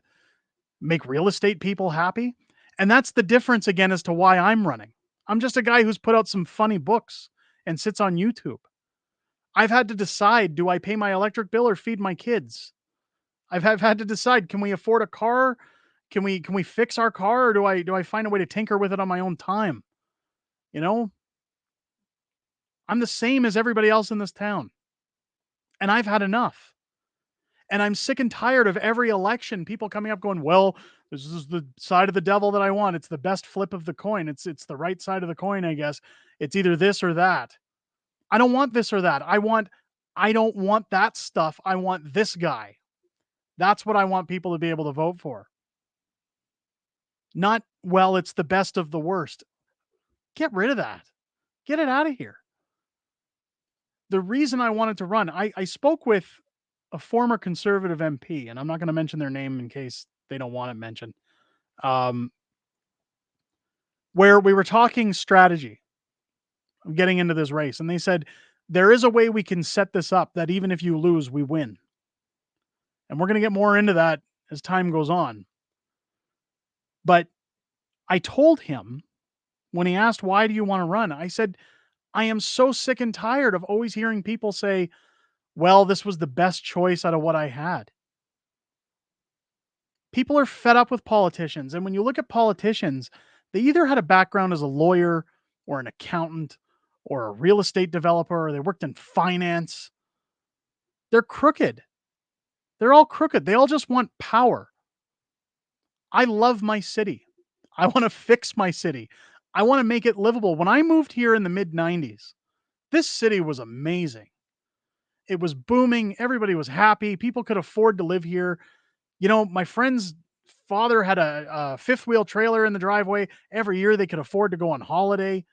make real estate people happy. And that's the difference again as to why I'm running. I'm just a guy who's put out some funny books and sits on YouTube. I've had to decide, do I pay my electric bill or feed my kids? I've had to decide, can we afford a car? Can we fix our car, or do I find a way to tinker with it on my own time? You know, I'm the same as everybody else in this town, and I've had enough. And I'm sick and tired of every election people coming up going, well, this is the side of the devil that I want. It's the best flip of the coin. It's the right side of the coin, I guess. It's either this or that. I don't want this or that. I don't want that stuff. I want this guy. That's what I want people to be able to vote for. Not, well, it's the best of the worst. Get rid of that. Get it out of here. The reason I wanted to run, I spoke with a former conservative MP, and I'm not going to mention their name in case they don't want it mentioned, um, where we were talking strategy of getting into this race. And they said, there is a way we can set this up that even if you lose, we win. And we're going to get more into that as time goes on. But I told him when he asked, why do you want to run? I said, I am so sick and tired of always hearing people say, well, this was the best choice out of what I had. People are fed up with politicians. And when you look at politicians, they either had a background as a lawyer or an accountant or a real estate developer, or they worked in finance. They're crooked. They're all crooked. They all just want power. I love my city. I want to fix my city. I want to make it livable. When I moved here in the mid 90s, this city was amazing. It was booming. Everybody was happy. People could afford to live here. You know, my friend's father had a fifth wheel trailer in the driveway. Every year they could afford to go on holiday.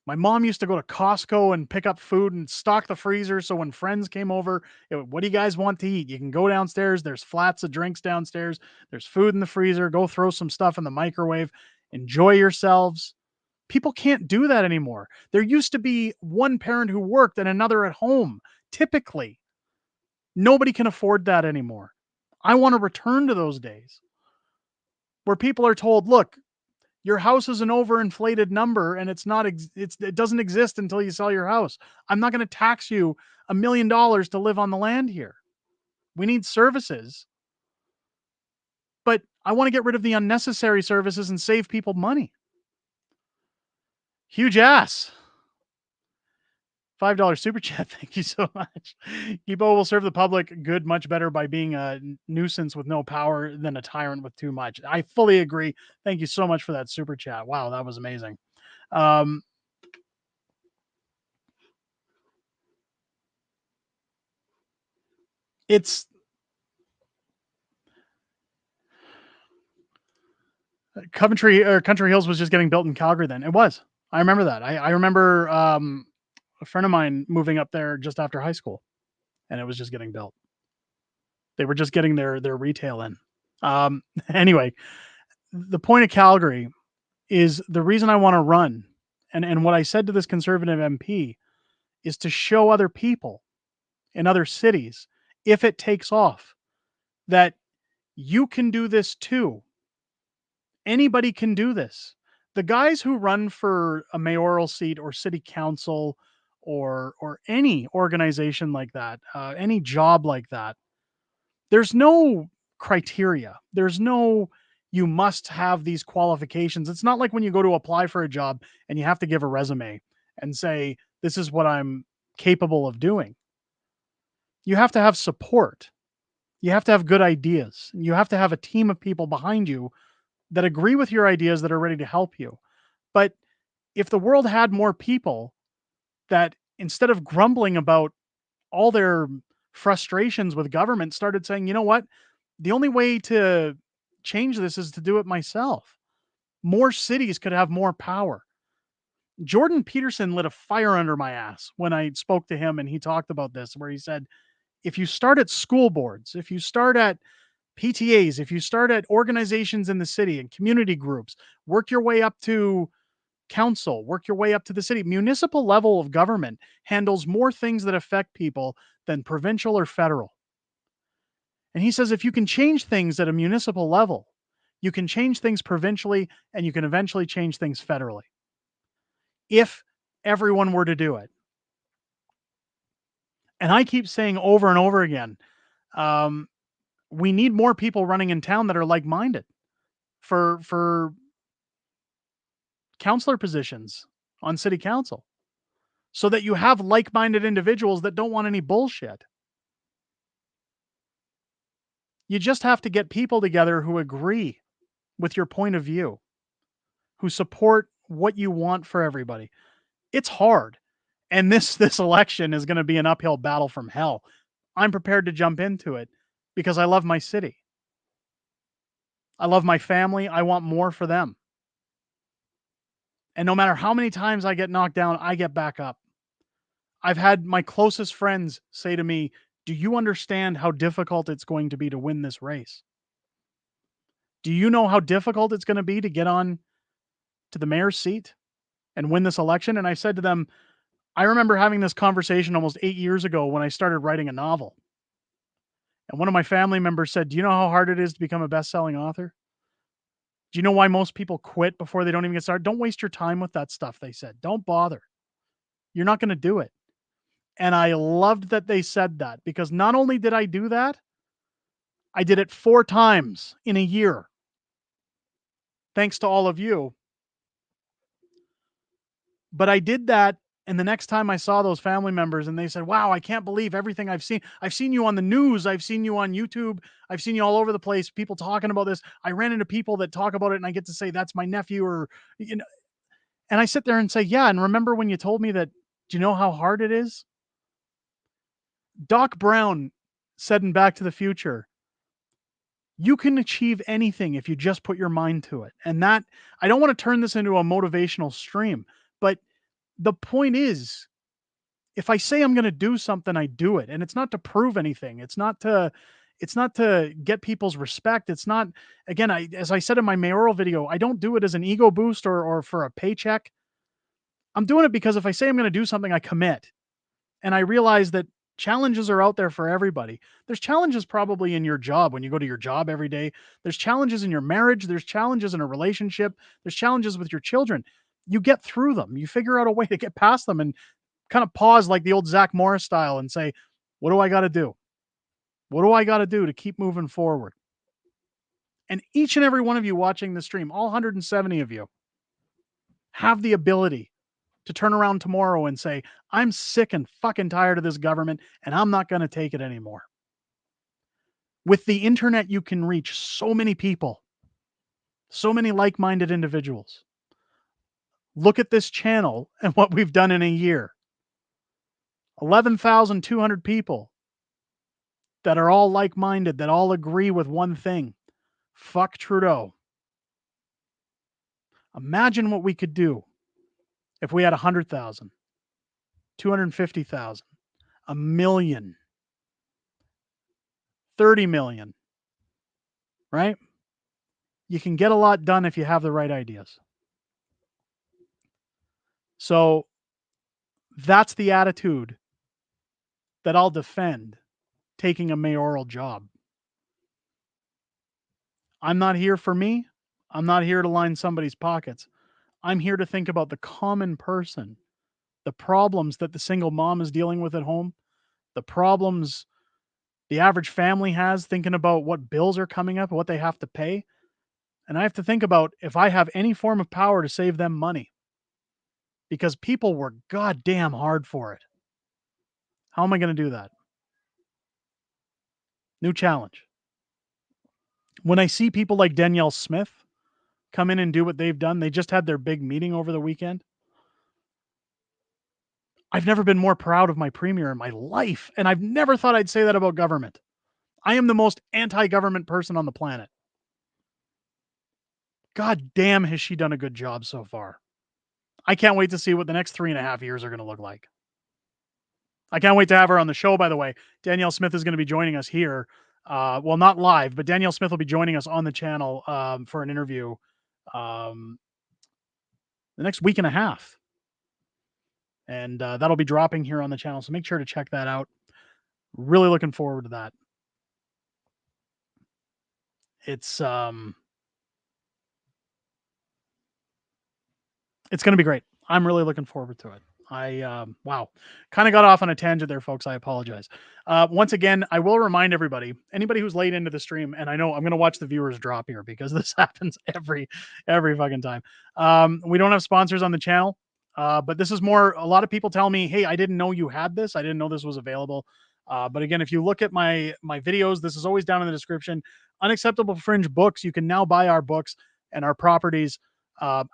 My mom used to go to Costco and pick up food and stock the freezer. So when friends came over, what do you guys want to eat? You can go downstairs. There's flats of drinks downstairs. There's food in the freezer. Go throw some stuff in the microwave. Enjoy yourselves. People can't do that anymore. There used to be one parent who worked and another at home, typically. Nobody can afford that anymore. I want to return to those days where people are told, look, your house is an overinflated number and it doesn't exist until you sell your house. I'm not going to tax you $1 million to live on the land here. We need services, but I want to get rid of the unnecessary services and save people money. Huge ass. $5 super chat. Thank you so much. Gibo will serve the public good much better by being a nuisance with no power than a tyrant with too much. I fully agree. Thank you so much for that super chat. Wow, that was amazing. Um, It's Coventry or Country Hills was just getting built in Calgary then. It was. I remember that. I remember a friend of mine moving up there just after high school, and it was just getting built. They were just getting their retail in. Anyway, the point of Calgary is the reason I want to run, and what I said to this conservative MP is to show other people in other cities, if it takes off, that you can do this too. Anybody can do this. The guys who run for a mayoral seat or city council or any organization like that, any job like that, there's no criteria. There's no you must have these qualifications. It's not like when you go to apply for a job and you have to give a resume and say this is what I'm capable of doing. You have to have support. You have to have good ideas. You have to have a team of people behind you that agree with your ideas that are ready to help you. But if the world had more people that instead of grumbling about all their frustrations with government started saying, you know what? The only way to change this is to do it myself. More cities could have more power. Jordan Peterson lit a fire under my ass when I spoke to him and he talked about this, where he said, if you start at school boards, if you start at PTAs, if you start at organizations in the city and community groups, work your way up to council, work your way up to the city. Municipal level of government handles more things that affect people than provincial or federal. And he says if you can change things at a municipal level, you can change things provincially and you can eventually change things federally. If everyone were to do it. And I keep saying over and over again, um, we need more people running in town that are like-minded for counselor positions on city council so that you have like-minded individuals that don't want any bullshit. You just have to get people together who agree with your point of view, who support what you want for everybody. It's hard. And this election is going to be an uphill battle from hell. I'm prepared to jump into it because I love my city. I love my family. I want more for them. And no matter how many times I get knocked down, I get back up. I've had my closest friends say to me, "Do you understand how difficult it's going to be to win this race? Do you know how difficult it's going to be to get on to the mayor's seat and win this election?" And I said to them, I remember having this conversation almost 8 years ago when I started writing a novel. And one of my family members said, "Do you know how hard it is to become a best-selling author? Do you know why most people quit before they don't even get started? Don't waste your time with that stuff," they said. "Don't bother. You're not going to do it." And I loved that they said that because not only did I do that, I did it 4 times in a year, thanks to all of you. But I did that, and the next time I saw those family members and they said, "Wow, I can't believe everything I've seen. I've seen you on the news, I've seen you on YouTube, I've seen you all over the place, people talking about this. I ran into people that talk about it and I get to say that's my nephew or you know." And I sit there and say, "Yeah, and remember when you told me that, do you know how hard it is?" Doc Brown said in Back to the Future, "You can achieve anything if you just put your mind to it." And that I don't want to turn this into a motivational stream, but the point is, if I say I'm going to do something, I do it. And it's not to prove anything. It's not to get people's respect. It's not, again, as I said in my mayoral video, I don't do it as an ego boost or for a paycheck. I'm doing it because if I say I'm going to do something, I commit. And I realize that challenges are out there for everybody. There's challenges probably in your job when you go to your job every day. There's challenges in your marriage. There's challenges in a relationship. There's challenges with your children. You get through them. You figure out a way to get past them and kind of pause like the old Zach Morris style and say, what do I got to do? What do I got to do to keep moving forward? And each and every one of you watching the stream, all 170 of you, have the ability to turn around tomorrow and say, I'm sick and fucking tired of this government and I'm not going to take it anymore. With the internet, you can reach so many people, so many like-minded individuals. Look at this channel and what we've done in a year. 11,200 people that are all like-minded, that all agree with one thing. Fuck Trudeau. Imagine what we could do if we had 100,000, 250,000, a million, 30 million, right? You can get a lot done if you have the right ideas. So that's the attitude that I'll defend taking a mayoral job. I'm not here for me. I'm not here to line somebody's pockets. I'm here to think about the common person, the problems that the single mom is dealing with at home, the problems the average family has thinking about what bills are coming up, what they have to pay. And I have to think about if I have any form of power to save them money because people were goddamn hard for it. How am I going to do that? New challenge. When I see people like Danielle Smith come in and do what they've done, they just had their big meeting over the weekend. I've never been more proud of my premier in my life. And I've never thought I'd say that about government. I am the most anti-government person on the planet. God damn, has she done a good job so far. I can't wait to see what the next 3.5 years are going to look like. I can't wait to have her on the show, by the way. Danielle Smith is going to be joining us here. Well, not live, but Danielle Smith will be joining us on the channel for an interview the next week and a half. And that'll be dropping here on the channel. So make sure to check that out. Really looking forward to that. It's going to be great. I'm really looking forward to it. Wow, kind of got off on a tangent there, folks. I apologize. Once again, I will remind everybody, anybody who's late into the stream, and I know I'm going to watch the viewers drop here because this happens every fucking time. We don't have sponsors on the channel, but this is more. A lot of people tell me, "Hey, I didn't know you had this. I didn't know this was available." But again, if you look at my videos, this is always down in the description. Unacceptable Fringe Books. You can now buy our books and our properties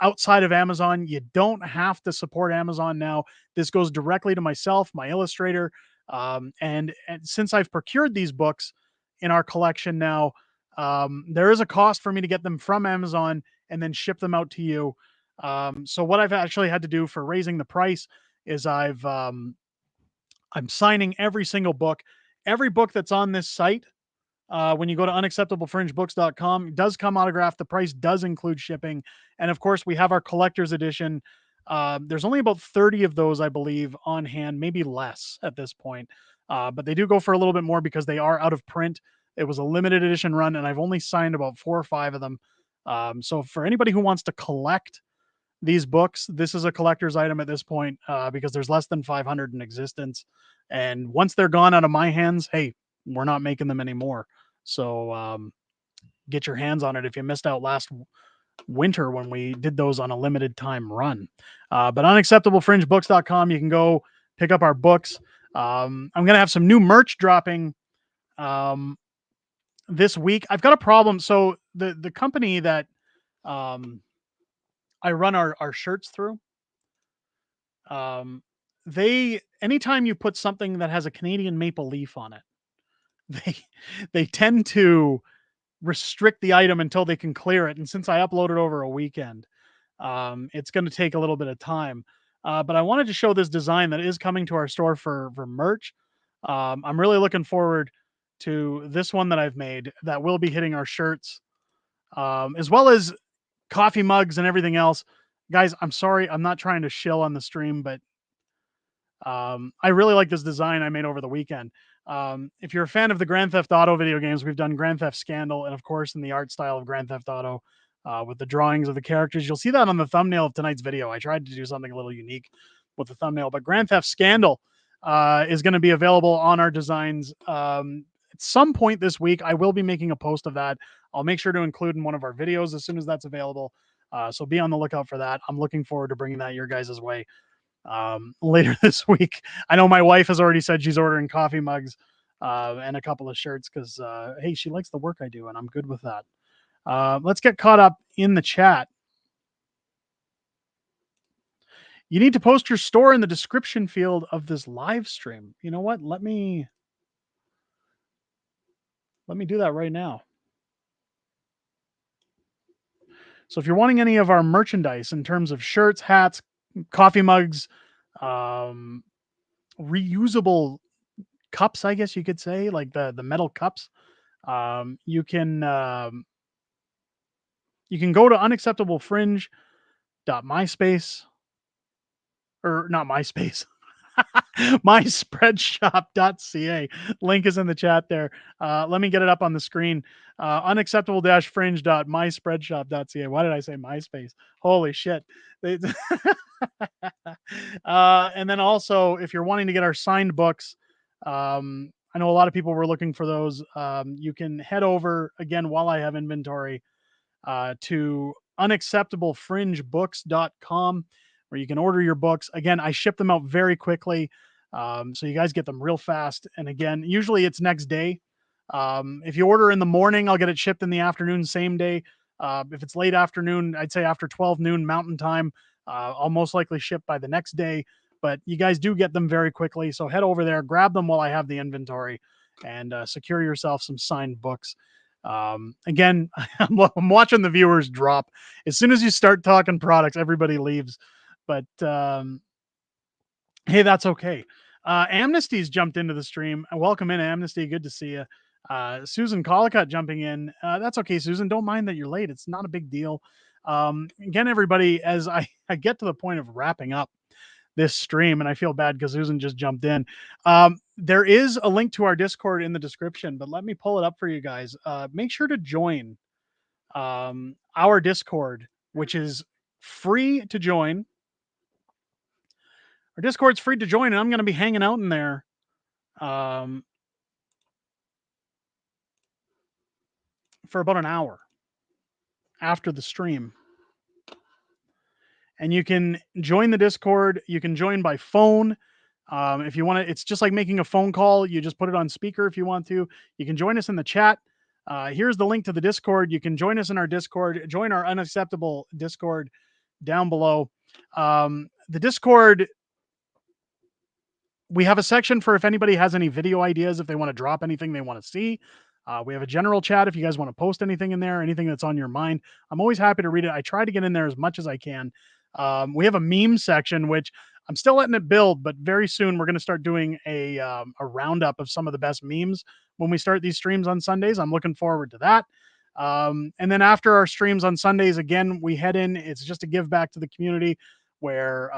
outside of Amazon. You don't have to support Amazon now. This goes directly to myself, my illustrator. And since I've procured these books in our collection now, there is a cost for me to get them from Amazon and then ship them out to you. So what I've actually had to do for raising the price is I'm signing every single book. Every book that's on this site, when you go to unacceptablefringebooks.com, it does come autographed. The price does include shipping. And of course, we have our collector's edition. There's only about 30 of those, I believe, on hand, maybe less at this point. But they do go for a little bit more because they are out of print. It was a limited edition run, and I've only signed about 4 or 5 of them. So for anybody who wants to collect these books, this is a collector's item at this point because there's less than 500 in existence. And once they're gone out of my hands, hey, we're not making them anymore. So get your hands on it if you missed out last winter when we did those on a limited time run. But unacceptablefringebooks.com, you can go pick up our books. I'm going to have some new merch dropping this week. I've got a problem. So the company that I run our shirts through, they anytime you put something that has a Canadian maple leaf on it, they tend to restrict the item until they can clear it. And since I uploaded over a weekend, it's going to take a little bit of time. But I wanted to show this design that is coming to our store for merch. I'm really looking forward to this one that I've made that will be hitting our shirts, as well as coffee mugs and everything else. Guys, I'm sorry, I'm not trying to shill on the stream, but I really like this design I made over the weekend. If you're a fan of the Grand Theft Auto video games, we've done Grand Theft Scandal, and of course, in the art style of Grand Theft Auto, with the drawings of the characters. You'll see that on the thumbnail of tonight's video. I tried to do something a little unique with the thumbnail, but Grand Theft Scandal is going to be available on our designs at some point this week. I will be making a post of that. I'll make sure to include in one of our videos as soon as that's available. So be on the lookout for that. I'm looking forward to bringing that your guys' way later this week. I know my wife has already said she's ordering coffee mugs and a couple of shirts because, hey, she likes the work I do, and I'm good with that. Let's get caught up in the chat. You need to post your store in the description field of this live stream. You know what? Let me Let me do that right now. So if you're wanting any of our merchandise in terms of shirts, hats, coffee mugs, um, reusable cups, I guess you could say, like the metal cups, you can go to unacceptablefringe.myspace or not MySpace. myspreadshop.ca. Link is in the chat there. Let me get it up on the screen. Unacceptable-fringe.myspreadshop.ca. Why did I say MySpace? Holy shit. And then also, if you're wanting to get our signed books, I know a lot of people were looking for those. You can head over again while I have inventory to unacceptablefringebooks.com where you can order your books. Again, I ship them out very quickly. So you guys get them real fast. And again, usually it's next day. If you order in the morning, I'll get it shipped in the afternoon, same day. If it's late afternoon, I'd say after 12 noon Mountain Time, I'll most likely ship by the next day. But you guys do get them very quickly. So head over there, grab them while I have the inventory, and secure yourself some signed books. Again, I'm watching the viewers drop. As soon as you start talking products, everybody leaves. But hey, that's okay. Amnesty's jumped into the stream. Welcome in, Amnesty. Good to see you. Susan Collicott jumping in. That's okay, Susan. Don't mind that you're late. It's not a big deal. Again, everybody, as I get to the point of wrapping up this stream, and I feel bad because Susan just jumped in. There is a link to our Discord in the description, but let me pull it up for you guys. Make sure to join our Discord, which is free to join. Our Discord's free to join, and I'm going to be hanging out in there for about an hour after the stream. And you can join the Discord. You can join by phone. If you want to, it's just like making a phone call. You just put it on speaker if you want to. You can join us in the chat. Here's the link to the Discord. You can join us in our Discord. Join our Unacceptable Discord down below. The Discord, we have a section for if anybody has any video ideas, if they want to drop anything they want to see. We have a general chat if you guys want to post anything in there, anything that's on your mind. I'm always happy to read it. I try to get in there as much as I can. We have a meme section, which I'm still letting it build, but very soon we're going to start doing a roundup of some of the best memes when we start these streams on Sundays. I'm looking forward to that. And then after our streams on Sundays, again, we head in. It's just a give back to the community where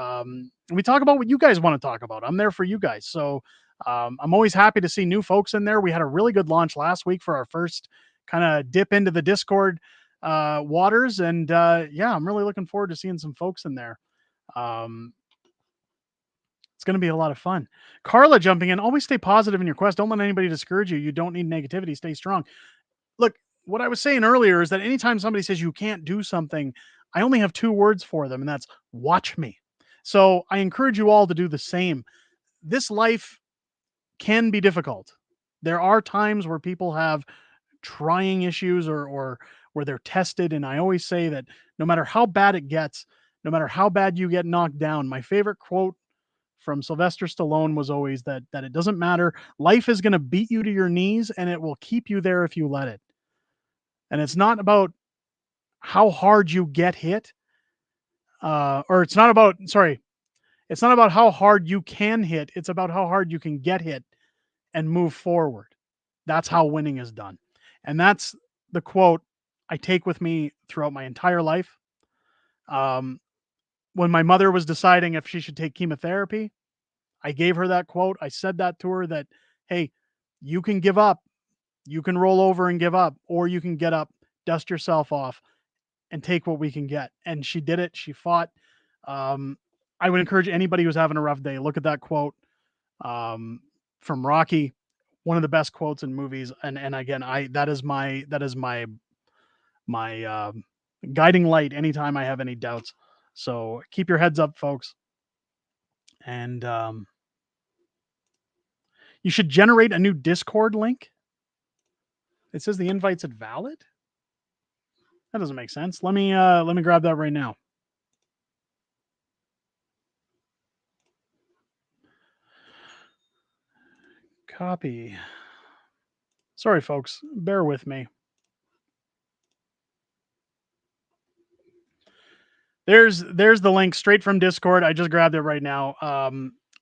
we talk about what you guys want to talk about. I'm there for you guys. So I'm always happy to see new folks in there. We had a really good launch last week for our first kind of dip into the Discord waters. And yeah, I'm really looking forward to seeing some folks in there. It's going to be a lot of fun. Carla jumping in. Always stay positive in your quest. Don't let anybody discourage you. You don't need negativity. Stay strong. Look, what I was saying earlier is that anytime somebody says you can't do something, I only have two words for them, and that's watch me. So I encourage you all to do the same. This life can be difficult. There are times where people have trying issues or where they're tested. And I always say that no matter how bad it gets, no matter how bad you get knocked down, my favorite quote from Sylvester Stallone was always that it doesn't matter. Life is going to beat you to your knees and it will keep you there if you let it. And it's not about how hard you get hit. Or it's not about, sorry, it's not about how hard you can hit. It's about how hard you can get hit and move forward. That's how winning is done. And that's the quote I take with me throughout my entire life. When my mother was deciding if she should take chemotherapy, I gave her that quote. I said that to her that, hey, you can give up. You can roll over and give up, or you can get up, dust yourself off, and take what we can get. And she did it. She fought. I would encourage anybody who's having a rough day, look at that quote from Rocky, one of the best quotes in movies. And again, that is my guiding light anytime I have any doubts. So keep your heads up, folks. And you should generate a new Discord link. It says the invite's invalid. That doesn't make sense. Let me grab that right now. Copy. Sorry, folks. Bear with me. There's the link straight from Discord. I just grabbed it right now.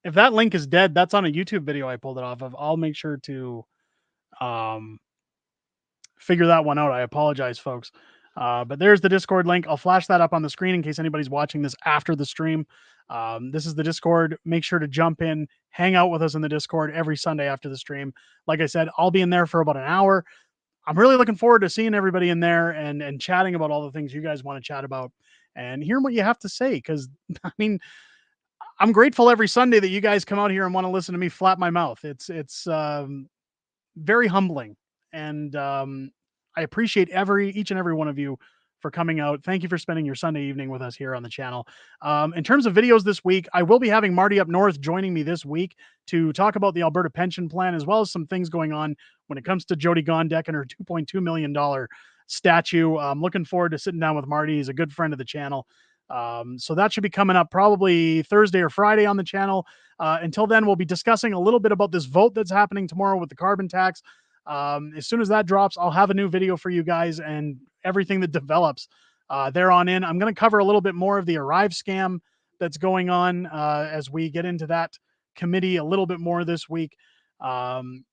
If that link is dead, that's on a YouTube video I pulled it off of. I'll make sure to um, figure that one out. I apologize, folks. But there's the Discord link. I'll flash that up on the screen in case anybody's watching this after the stream. This is the Discord. Make sure to jump in, hang out with us in the Discord every Sunday after the stream. Like I said, I'll be in there for about an hour. I'm really looking forward to seeing everybody in there and chatting about all the things you guys want to chat about and hearing what you have to say. Because I mean, I'm grateful every Sunday that you guys come out here and want to listen to me flap my mouth. It's very humbling, and I appreciate each and every one of you for coming out. Thank you for spending your Sunday evening with us here on the channel. In terms of videos this week, I will be having Marty up north joining me this week to talk about the Alberta pension plan, as well as some things going on when it comes to Jody Gondek and her $2.2 million statue. I'm looking forward to sitting down with Marty. He's a good friend of the channel. So that should be coming up probably Thursday or Friday on the channel. Until then, we'll be discussing a little bit about this vote that's happening tomorrow with the carbon tax. As soon as that drops, I'll have a new video for you guys and everything that develops there on in. I'm going to cover a little bit more of the Arrive scam that's going on as we get into that committee a little bit more this week. And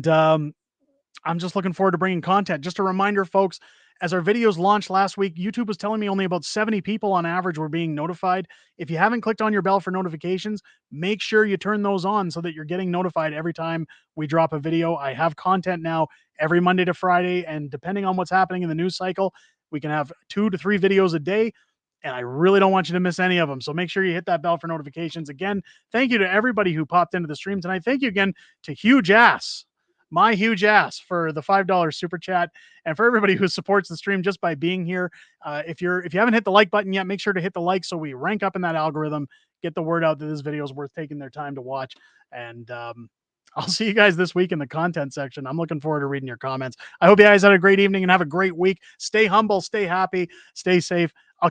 I'm just looking forward to bringing content. Just a reminder, folks, as our videos launched last week, YouTube was telling me only about 70 people on average were being notified. If you haven't clicked on your bell for notifications, make sure you turn those on so that you're getting notified every time we drop a video. I have content now every Monday to Friday, and depending on what's happening in the news cycle, we can have 2 to 3 videos a day, and I really don't want you to miss any of them. So make sure you hit that bell for notifications. Again, thank you to everybody who popped into the stream tonight. Thank you again to Huge Ass, my huge ass, for the $5 super chat, and for everybody who supports the stream just by being here. If you haven't hit the like button yet, make sure to hit the like so we rank up in that algorithm, get the word out that this video is worth taking their time to watch. And I'll see you guys this week in the content section. I'm looking forward to reading your comments. I hope you guys had a great evening and have a great week. Stay humble, stay happy, stay safe. I'll